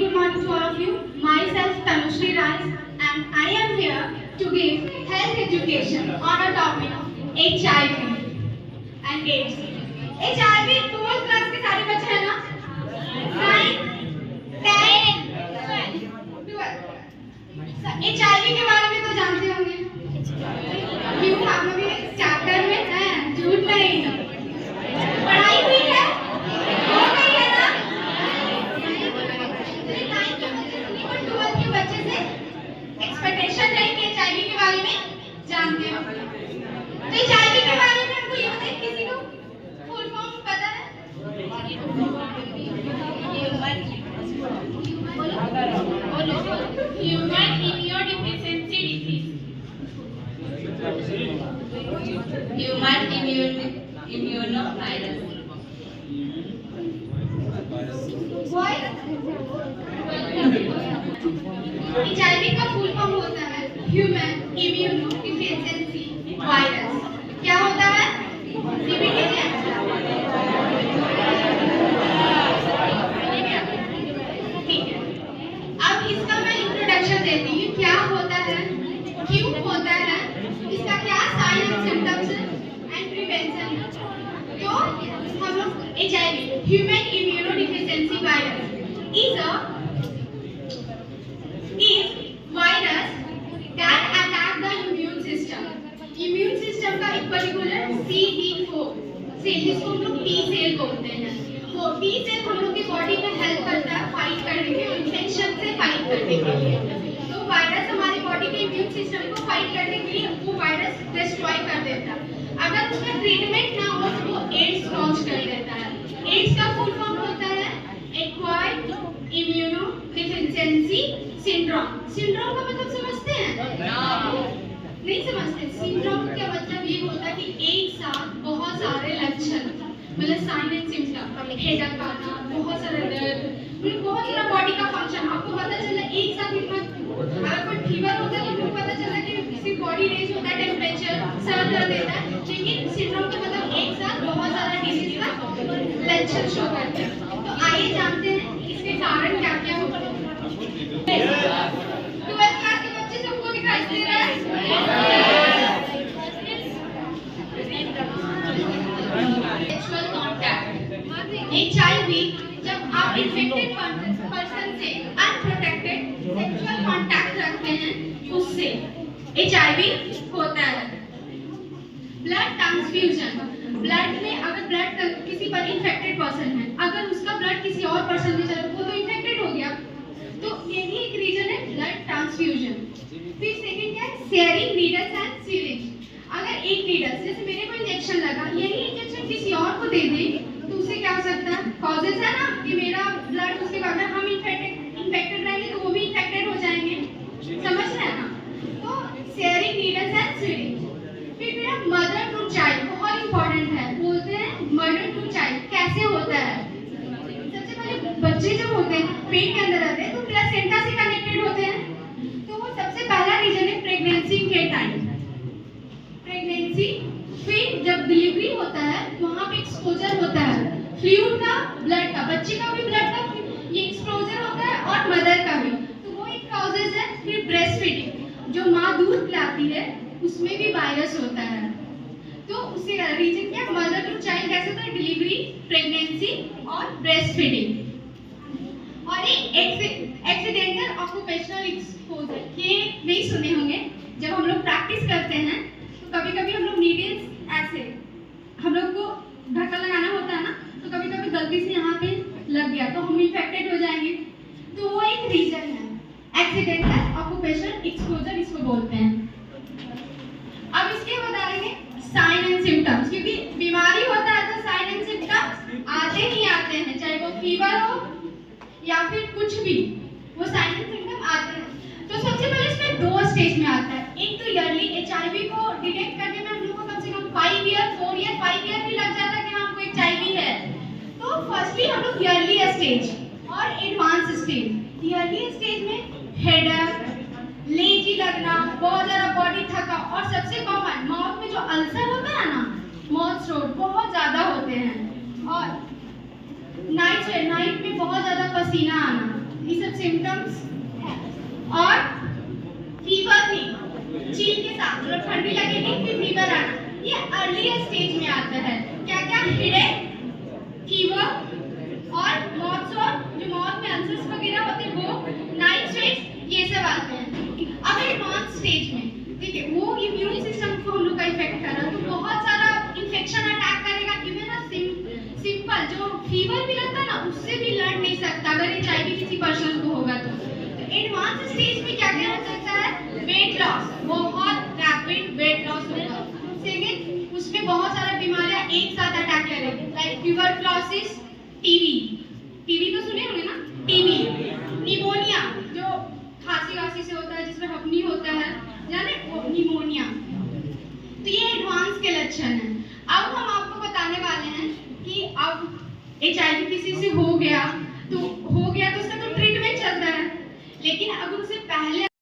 good morning to all of you. Myself Tanushree Rai and I am here to give health education on a topic HIV and AIDS. HIV 12th class के सारे बच्चे हैं ना? 9, 10, 12. HIV के बारे में तो जानते होंगे। क्यों आप लोग भी चैप्टर में हैं? झूठ नहीं। पढ़ाई हुई है? हो गई है ना? 9 के बच्चे से नहीं पर 12 के बच्चे से एक्सपेक्टेशन है कि HIV के बारे में जानते हो। तो HIV के बारे में आपको ये बताइए, किसी को फुल फॉर्म पता है? Human immunodeficiency disease. Human immunovirus. Why? HIV का फुल फॉर्म होता है ह्यूमन इम्यूनोडिफिशियंसी वायरस। क्या होता है? रिपीट कीजिए। ठीक है, अब इसका मैं इंट्रोडक्शन देती हूँ। क्या होता है, क्यों होता है, इसका क्या sign and symptoms and prevention है। तो हम लोग HIV human immunodeficiency virus is virus that attack the immune system. Immune system का एक particular CD4 सेल, जिसको हम लोग T सेल बोलते हैं, वो T सेल हम लोग की बॉडी में हेल्प करता है फाइट करने के, इन्फेक्शन से फाइट करने के लिए। तो वायरस हमारी बॉडी के इम्यून सिस्टम को फाइट करने के लिए वो वायरस डिस्ट्रॉय कर देता है। अगर उसका ट्रीटमेंट ना हो तो वो एड्स कॉज कर देता है। एड्स का फुल फॉर्म होता है एक्वायर्ड इम्यूनोडेफिशिएंसी सिंड्रोम। सिंड्रोम का मतलब समझते हैं? नहीं समझते। सिंड्रोम का मतलब ये होता है कि एक साथ बहुत सारे लक्षण, मतलब साइन एंड सिम्टम, हेडेक आना, बहुत सारे दर्द, मतलब बहुत सारा बॉडी का फंक्शन आपको पता चला एक साथ। इतना अगर फीवर होता है तो आपको पता चला कि किसी बॉडी रेज होता है, टेम्परेचर, सर दर्द देता है, लेकिन सिंड्रोम का मतलब एक साथ बहुत सारा डिजीज का लक्षण शो करते हैं। तो आइए जानते हैं इसके कारण क्या क्या होते हैं। 12th क्लास के बच्चे सबको दिखाई दे रहा है? Sexual contact. HIV जब आप इन्फेक्टेड पर्सन से अनप्रोटेक्टेड सेक्सुअल कांटेक्ट रखते हैं उससे HIV होता है। ब्लड ट्रांसफ्यूजन, ब्लड में अगर ब्लड किसी पर इन्फेक्टेड पर्सन है, अगर उसका ब्लड किसी और पर्सन में चला, वो तो इन्फेक्टेड हो गया, तो यही एक रीजन है ब्लड ट्रांसफ्यूजन। फिर सेकंड क्या है? Sharing needles and syringe. अगर एक नीडल, जैसे मेरे को इंजेक्शन लगा, यही इंजेक्शन किसी और को दे दे तो उससे क्या हो सकता है? कॉजेस है ना कि मेरा ब्लड, उसके बाद हम इन्फेक्टेड रहेंगे तो वो भी इन्फेक्टेड हो जाएंगे। समझ रहे हैं ना? तो शेयरिंग नीडल्स एंड सिरिंज। फिर मेरा मदर टू चाइल्ड बहुत इंपॉर्टेंट है। बोलते हैं मदर टू चाइल्ड कैसे होता है? सबसे पहले बच्चे जब होते हैं पेट के अंदर रहते हैं तो प्लेसेंटा से कनेक्टेड होते हैं। तो वो सबसे पहला रीजन है प्रेगनेंसी के टाइम, प्रेगनेंसी। फिर जब डिलीवरी होता है वहाँ पे एक्सपोजर होता है फ्लूइड का, ब्लड का, बच्चे का भी ब्लड का ये एक्सपोजर होता है और मदर का भी, तो वो एक कॉजेज है। फिर ब्रेस्ट फीडिंग, जो माँ दूध पिलाती है उसमें भी वायरस होता है। तो उससे रीजन क्या? मदर टू चाइल्ड कैसे होता है? डिलीवरी, प्रेगनेंसी और ब्रेस्ट फीडिंग। और एक एक्सीडेंटल ऑक्यूपेशनल एक्सपोजर, ये नहीं सुने होंगे। जब हम लोग प्रैक्टिस करते हैं तो कभी-कभी हम लोग नीडल्स ऐसे हम लोग को ढक्कन लगाना होता है ना, तो कभी-कभी गलती से यहाँ पे लग गया तो हम इन्फेक्टेड हो जाएंगे। तो वो एक रीजन है एक्सीडेंटल ऑक्यूपेशनल एक्सपोजर, इसको बोलते हैं। अब इसके बताएंगे साइन एंड सिम्टम्स, क्योंकि बीमारी होता है तो साइन एंड सिम्टम्स आते ही आते हैं, चाहे वो फीवर हो या फिर कुछ भी, वो साइन एंड सिम्टम आते हैं। तो सबसे पहले इसमें 2 स्टेज में आता है। एक तो ईयरली HIV को डिटेक्ट करने में हम लोग को कम से कम 5 ईयर, 4 ईयर, 5 ईयर भी लग जाता है कि हाँ हमको HIV है। तो फर्स्टली हम लोग ईयरली स्टेज और एडवांस स्टेज। ईयरली स्टेज में हेडेक, लेजी लगना, बहुत ज़्यादा बॉडी थका, और सबसे कॉमन माउथ में जो अल्सर होता है ना, माउथ थ्रोट, बहुत ज़्यादा होते हैं। और नाइट में बहुत ज़्यादा पसीना आना, ये सब सिम्टम्स और फीवर भी, चील के साथ मतलब ठंडी लगेगी फिर फीवर आना, ये अर्लीस्ट स्टेज में आता है। क्या क्या? हेडेक, फीवर और माउथ और जो माउथ में अल्सर्स वगैरह होते हैं वो, नाइट स्वेट्स, ये सब आते हैं। अब एडवांस स्टेज में देखिए वो इम्यून सिस्टम को हम लोग का इफेक्ट कर रहा है, तो बहुत सारा इन्फेक्शन अटैक करेगा। इवन ना सिंपल जो फीवर भी लगता है ना उससे भी लड़ नहीं सकता अगर HIV किसी पर्सन को होगा तो। एडवांस स्टेज में क्या क्या हो सकता है? वेट लॉस, बहुत रैपिड वेट लॉस होगा। सेकंड, उसमें बहुत सारा बीमारियां एक साथ अटैक करेगी, लाइक ट्यूबरक्लोसिस, टीबी तो सुने होंगे ना, टीबी, निमोनिया जो खांसी वासी से होता है जिसमें हपनी होता है, जाने वो निमोनिया। तो ये एडवांस के लक्षण हैं। अब हम आपको बताने वाले हैं कि अब HIV किसी से हो गया तो उसका तो ट्रीटमेंट चलता है, लेकिन अगर उसे पहले